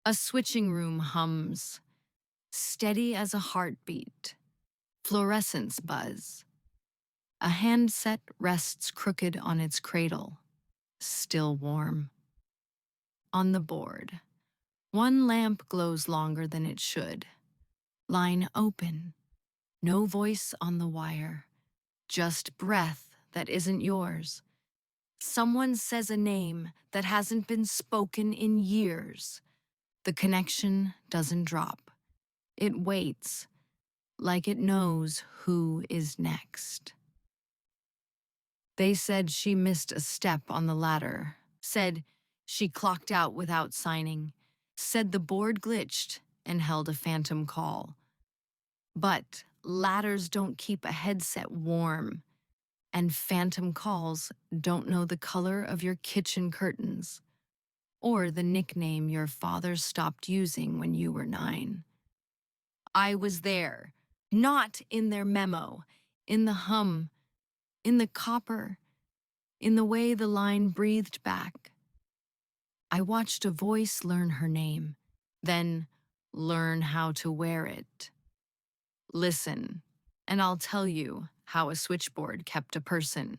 A switching room hums, steady as a heartbeat. Fluorescents buzz. A handset rests crooked on its cradle, still warm. On the board, one lamp glows longer than it should. Line open, no voice on the wire, just breath that isn't yours. Someone says a name that hasn't been spoken in years. The connection doesn't drop. It waits, like it knows who is next. They said she missed a step on the ladder, said she clocked out without signing, said the board glitched and held a phantom call. But ladders don't keep a headset warm, and phantom calls don't know the color of your kitchen curtains or the nickname your father stopped using when you were 9. I was there, not in their memo, in the hum, in the copper, in the way the line breathed back. I watched a voice learn her name, then learn how to wear it. Listen, and I'll tell you how a switchboard kept a person.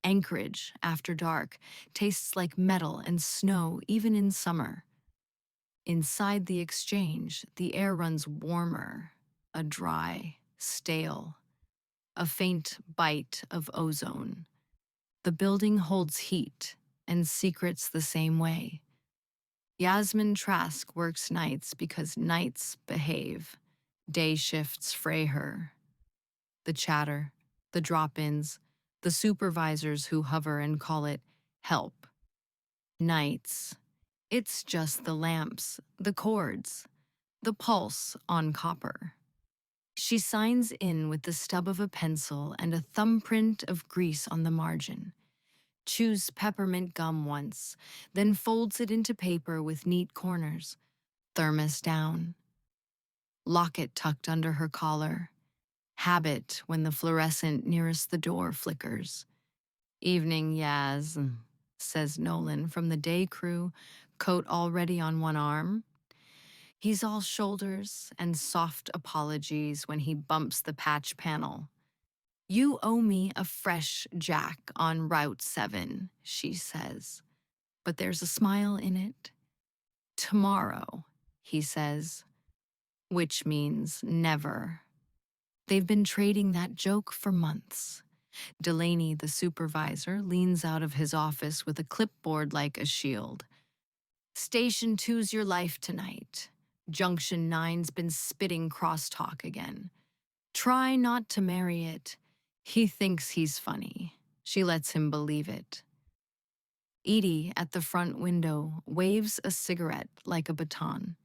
Anchorage, after dark, tastes like metal and snow even in summer. Inside the exchange, the air runs warmer, a dry, stale, a faint bite of ozone. The building holds heat and secrets the same way. Yasmine Trask works nights because nights behave. Day shifts fray her. The chatter, the drop-ins, the supervisors who hover and call it help. Nights. It's just the lamps, the cords, the pulse on copper. She signs in with the stub of a pencil and a thumbprint of grease on the margin. Chews peppermint gum once, then folds it into paper with neat corners. Thermos down. Locket tucked under her collar. Habit when the fluorescent nearest the door flickers. Evening, Yaz, says Nolan from the day crew, coat already on one arm. He's all shoulders and soft apologies when he bumps the patch panel. You owe me a fresh jack on Route 7, she says. But there's a smile in it. Tomorrow, he says, which means never. They've been trading that joke for months. Delaney, the supervisor, leans out of his office with a clipboard like a shield. Station 2's your life tonight. Junction 9's been spitting crosstalk again. Try not to marry it. He thinks he's funny. She lets him believe it. Edie, at the front window, waves a cigarette like a baton.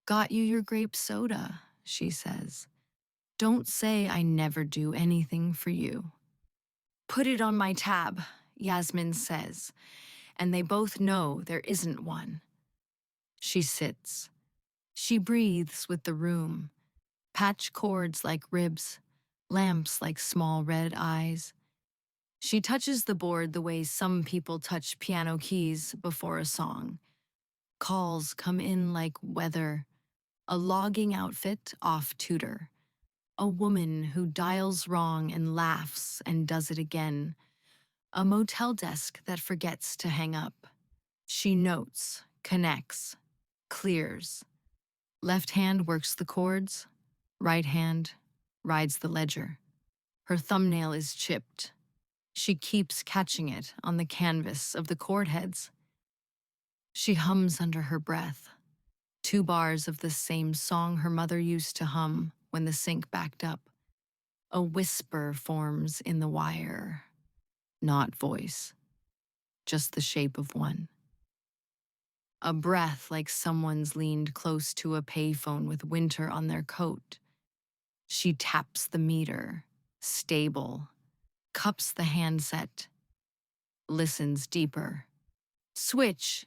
Got you your grape soda, she says. Don't say I never do anything for you. Put it on my tab, Yasmine says, and they both know there isn't one. She sits. She breathes with the room. Patch cords like ribs, lamps like small red eyes. She touches the board the way some people touch piano keys before a song. Calls come in like weather. A logging outfit off tutor. A woman who dials wrong and laughs and does it again. A motel desk that forgets to hang up. She notes, connects, clears. Left hand works the chords. Right hand rides the ledger. Her thumbnail is chipped. She keeps catching it on the canvas of the chord heads. She hums under her breath. 2 bars of the same song her mother used to hum when the sync backed up. A whisper forms in the wire. Not voice, just the shape of one. A breath like someone's leaned close to a payphone with winter on their coat. She taps the meter, stable, cups the handset, listens deeper. Switch,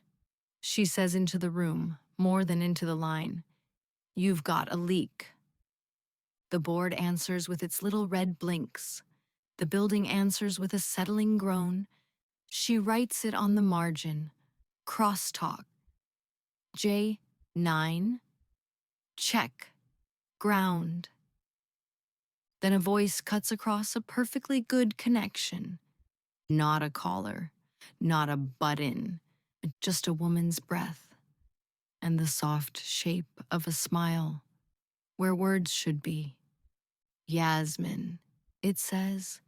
she says into the room, more than into the line. You've got a leak. The board answers with its little red blinks. The building answers with a settling groan. She writes it on the margin. Crosstalk. J9, check, ground. Then a voice cuts across a perfectly good connection. Not a caller, not a butt-in, just a woman's breath and the soft shape of a smile where words should be. Yasmine, it says,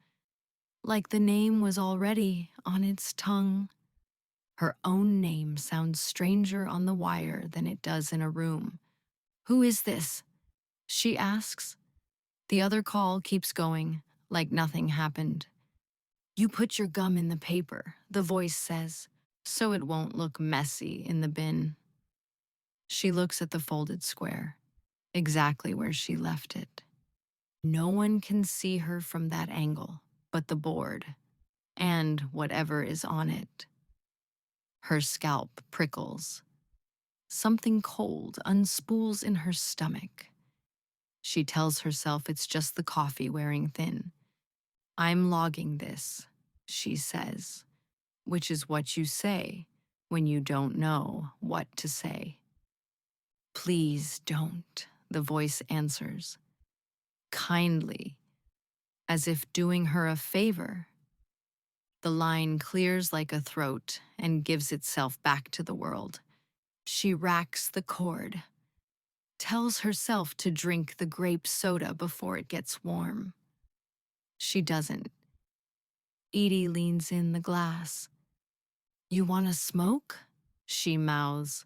like the name was already on its tongue. Her own name sounds stranger on the wire than it does in a room. Who is this? She asks. The other call keeps going, like nothing happened. You put your gum in the paper, the voice says, so it won't look messy in the bin. She looks at the folded square, exactly where she left it. No one can see her from that angle, but the board, and whatever is on it. Her scalp prickles. Something cold unspools in her stomach. She tells herself it's just the coffee wearing thin. I'm logging this, she says, which is what you say when you don't know what to say. Please don't, the voice answers, kindly, as if doing her a favor. The line clears like a throat and gives itself back to the world. She racks the cord, tells herself to drink the grape soda before it gets warm. She doesn't. Edie leans in the glass. You want to smoke? She mouths.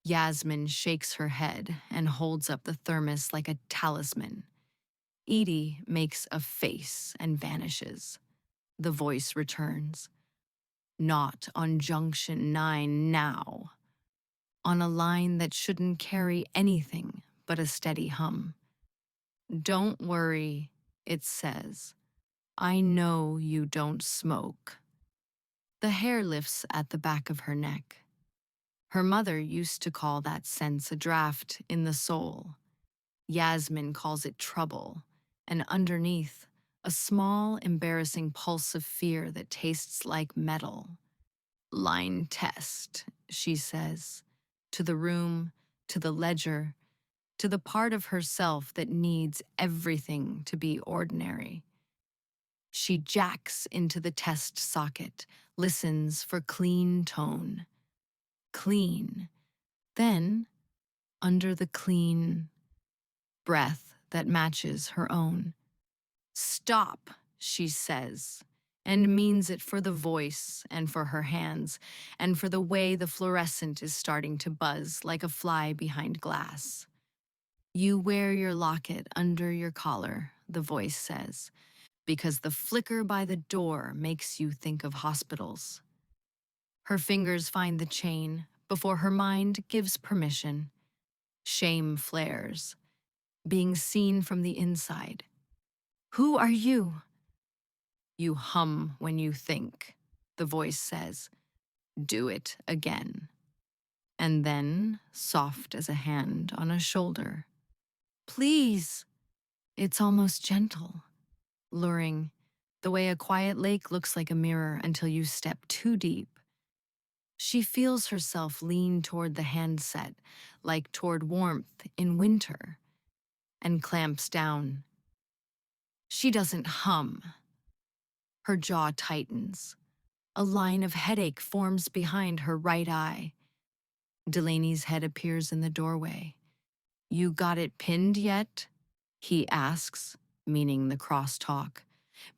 Yasmine shakes her head and holds up the thermos like a talisman. Edie makes a face and vanishes. The voice returns. Not on Junction 9 now. On a line that shouldn't carry anything but a steady hum. Don't worry, it says. I know you don't smoke. The hair lifts at the back of her neck. Her mother used to call that sense a draft in the soul. Yasmine calls it trouble, and underneath, a small, embarrassing pulse of fear that tastes like metal. Line test, she says, to the room, to the ledger, to the part of herself that needs everything to be ordinary. She jacks into the test socket, listens for clean tone. Clean. Then, under the clean breath that matches her own. Stop, she says, and means it for the voice and for her hands and for the way the fluorescent is starting to buzz like a fly behind glass. You wear your locket under your collar, the voice says, because the flicker by the door makes you think of hospitals. Her fingers find the chain before her mind gives permission. Shame flares, being seen from the inside. Who are you? You hum when you think, the voice says. Do it again. And then, soft as a hand on a shoulder. Please. It's almost gentle, luring, the way a quiet lake looks like a mirror until you step too deep. She feels herself lean toward the handset, like toward warmth in winter, and clamps down. She doesn't hum. Her jaw tightens. A line of headache forms behind her right eye. Delaney's head appears in the doorway. You got it pinned yet? He asks, meaning the crosstalk,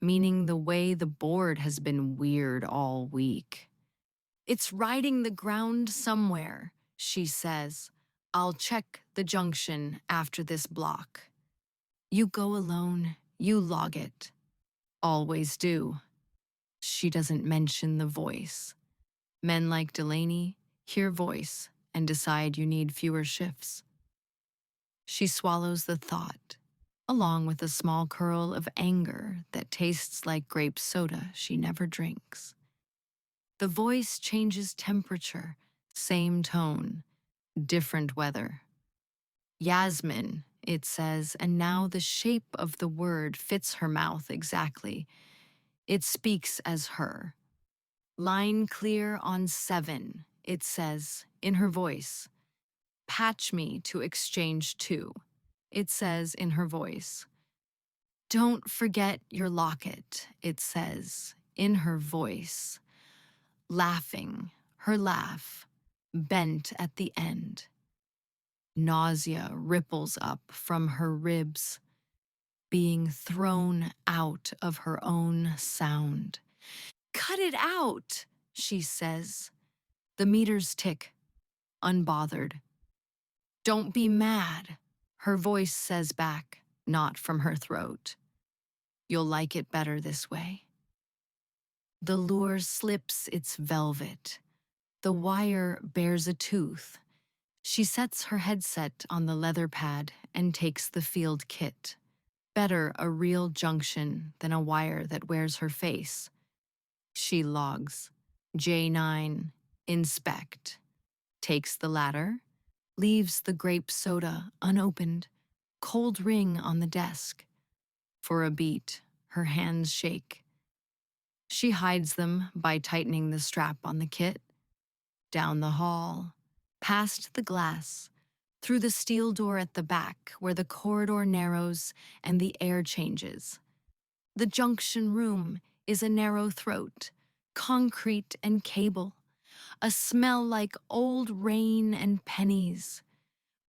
meaning the way the board has been weird all week. It's riding the ground somewhere, she says. I'll check the junction after this block. You go alone, you log it. Always do. She doesn't mention the voice. Men like Delaney hear voice and decide you need fewer shifts. She swallows the thought, along with a small curl of anger that tastes like grape soda she never drinks. The voice changes temperature, same tone, different weather. Yasmine, it says, and now the shape of the word fits her mouth exactly. It speaks as her. Line clear on 7, it says in her voice. Patch me to exchange too, it says in her voice. Don't forget your locket, it says in her voice. Laughing, her laugh, bent at the end. Nausea ripples up from her ribs, being thrown out of her own sound. Cut it out, she says. The meters tick, unbothered. Don't be mad, her voice says back, not from her throat. You'll like it better this way. The lure slips its velvet. The wire bears a tooth. She sets her headset on the leather pad and takes the field kit. Better a real junction than a wire that wears her face. She logs. J9, inspect. Takes the ladder, leaves the grape soda unopened, cold ring on the desk. For a beat, her hands shake. She hides them by tightening the strap on the kit. Down the hall, past the glass, through the steel door at the back where the corridor narrows and the air changes. The junction room is a narrow throat, concrete and cable, a smell like old rain and pennies.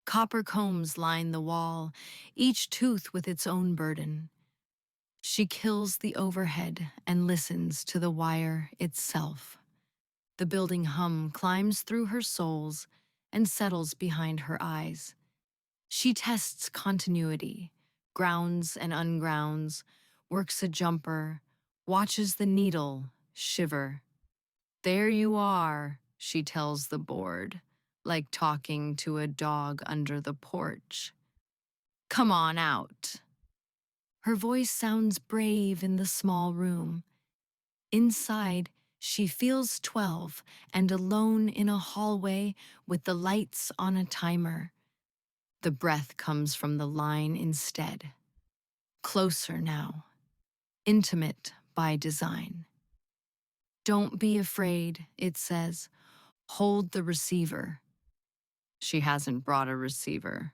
Copper combs line the wall, each tooth with its own burden. She kills the overhead and listens to the wire itself. The building hum climbs through her soles and settles behind her eyes. She tests continuity, grounds and ungrounds, works a jumper, watches the needle shiver. There you are, she tells the board, like talking to a dog under the porch. Come on out. Her voice sounds brave in the small room. Inside, she feels 12 and alone in a hallway with the lights on a timer. The breath comes from the line instead. Closer now. Intimate by design. Don't be afraid, it says. Hold the receiver. She hasn't brought a receiver.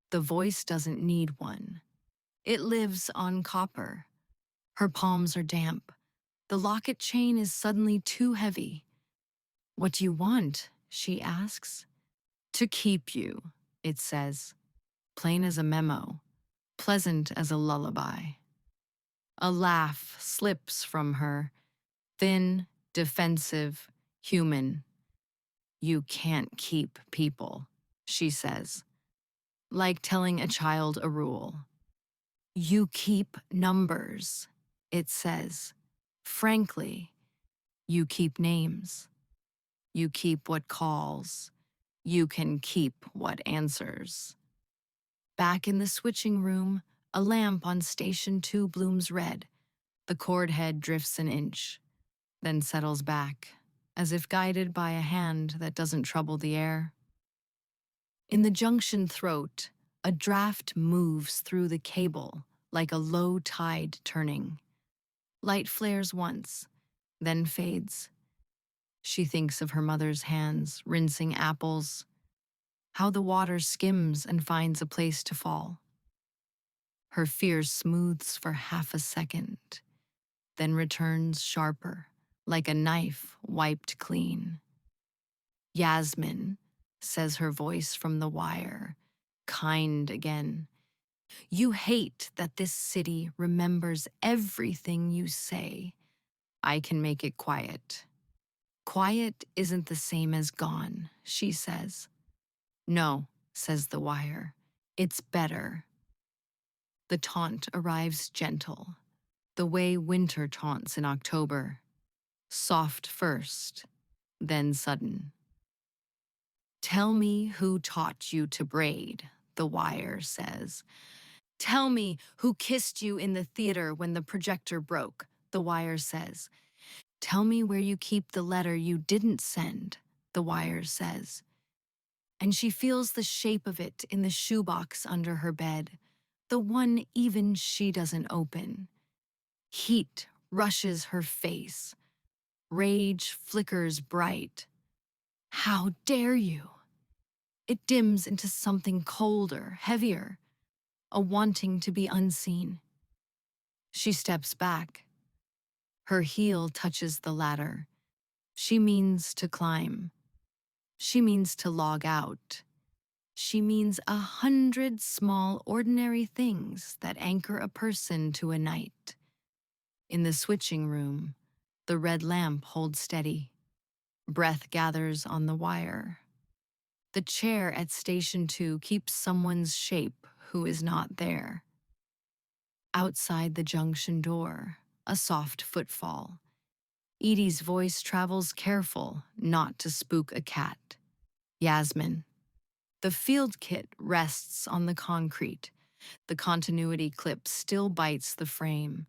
The voice doesn't need one. It lives on copper. Her palms are damp. The locket chain is suddenly too heavy. What do you want? She asks. To keep you, it says. Plain as a memo. Pleasant as a lullaby. A laugh slips from her. Thin, defensive, human. You can't keep people, she says. Like telling a child a rule. You keep numbers, it says. Frankly, you keep names. You keep what calls. You can keep what answers. Back in the switching room, a lamp on station 2 blooms red. The cord head drifts an inch, then settles back, as if guided by a hand that doesn't trouble the air. In the junction throat, a draft moves through the cable like a low tide turning. Light flares once, then fades. She thinks of her mother's hands rinsing apples, how the water skims and finds a place to fall. Her fear smooths for half a second, then returns sharper, like a knife wiped clean. Yasmine, says her voice from the wire, kind again. You hate that this city remembers everything you say. I can make it quiet. Quiet isn't the same as gone, she says. No, says the wire. It's better. The taunt arrives gentle, the way winter taunts in October. Soft first, then sudden. Tell me who taught you to braid, the wire says. Tell me who kissed you in the theater when the projector broke, the wire says. Tell me where you keep the letter you didn't send, the wire says. And she feels the shape of it in the shoebox under her bed, the one even she doesn't open. Heat rushes her face. Rage flickers bright. How dare you? It dims into something colder, heavier, a wanting to be unseen. She steps back. Her heel touches the ladder. She means to climb. She means to log out. She means 100 small, ordinary things that anchor a person to a night. In the switching room, the red lamp holds steady. Breath gathers on the wire. The chair at Station 2 keeps someone's shape who is not there. Outside the junction door, a soft footfall. Edie's voice travels careful, not to spook a cat. Yasmine. The field kit rests on the concrete. The continuity clip still bites the frame.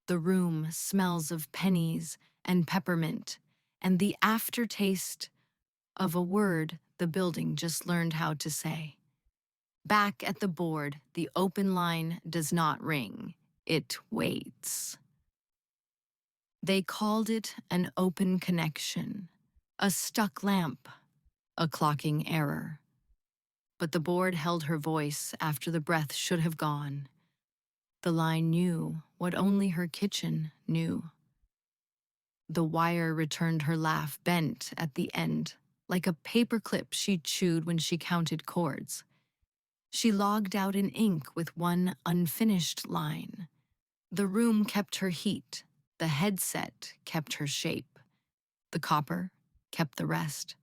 The room smells of pennies and peppermint, and the aftertaste of a word the building just learned how to say. Back at the board, the open line does not ring. It waits. They called it an open connection, a stuck lamp, a clocking error. But the board held her voice after the breath should have gone. The line knew what only her kitchen knew. The wire returned her laugh, bent at the end, like a paperclip she chewed when she counted chords. She logged out in ink with one unfinished line. The room kept her heat. The headset kept her shape. The copper kept the rest.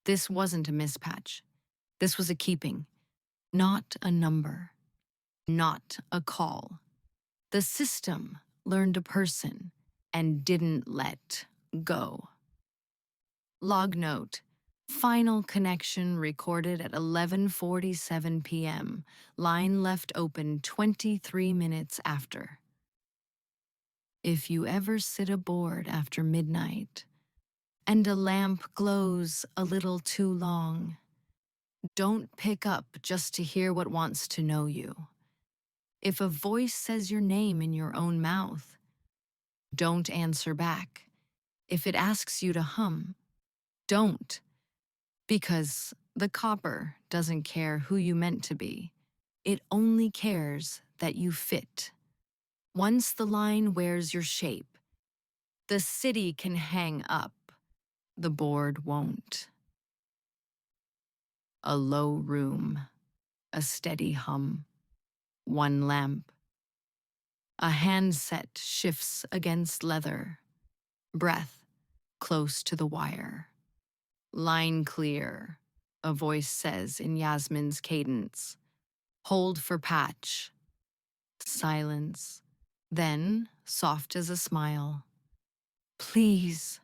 This wasn't a mispatch. This was a keeping, not a number, not a call. The system learned a person and didn't let go. Log note. Final connection recorded at 11:47 p.m. Line left open 23 minutes after. If you ever sit aboard after midnight and a lamp glows a little too long, don't pick up just to hear what wants to know you. If a voice says your name in your own mouth, don't answer back. If it asks you to hum, don't. Because the copper doesn't care who you meant to be. It only cares that you fit. Once the line wears your shape, the city can hang up. The board won't. A low room, a steady hum, one lamp. A handset shifts against leather, breath close to the wire. Line clear, a voice says in Yasmine's cadence. Hold for patch. Silence. Then, soft as a smile. Please.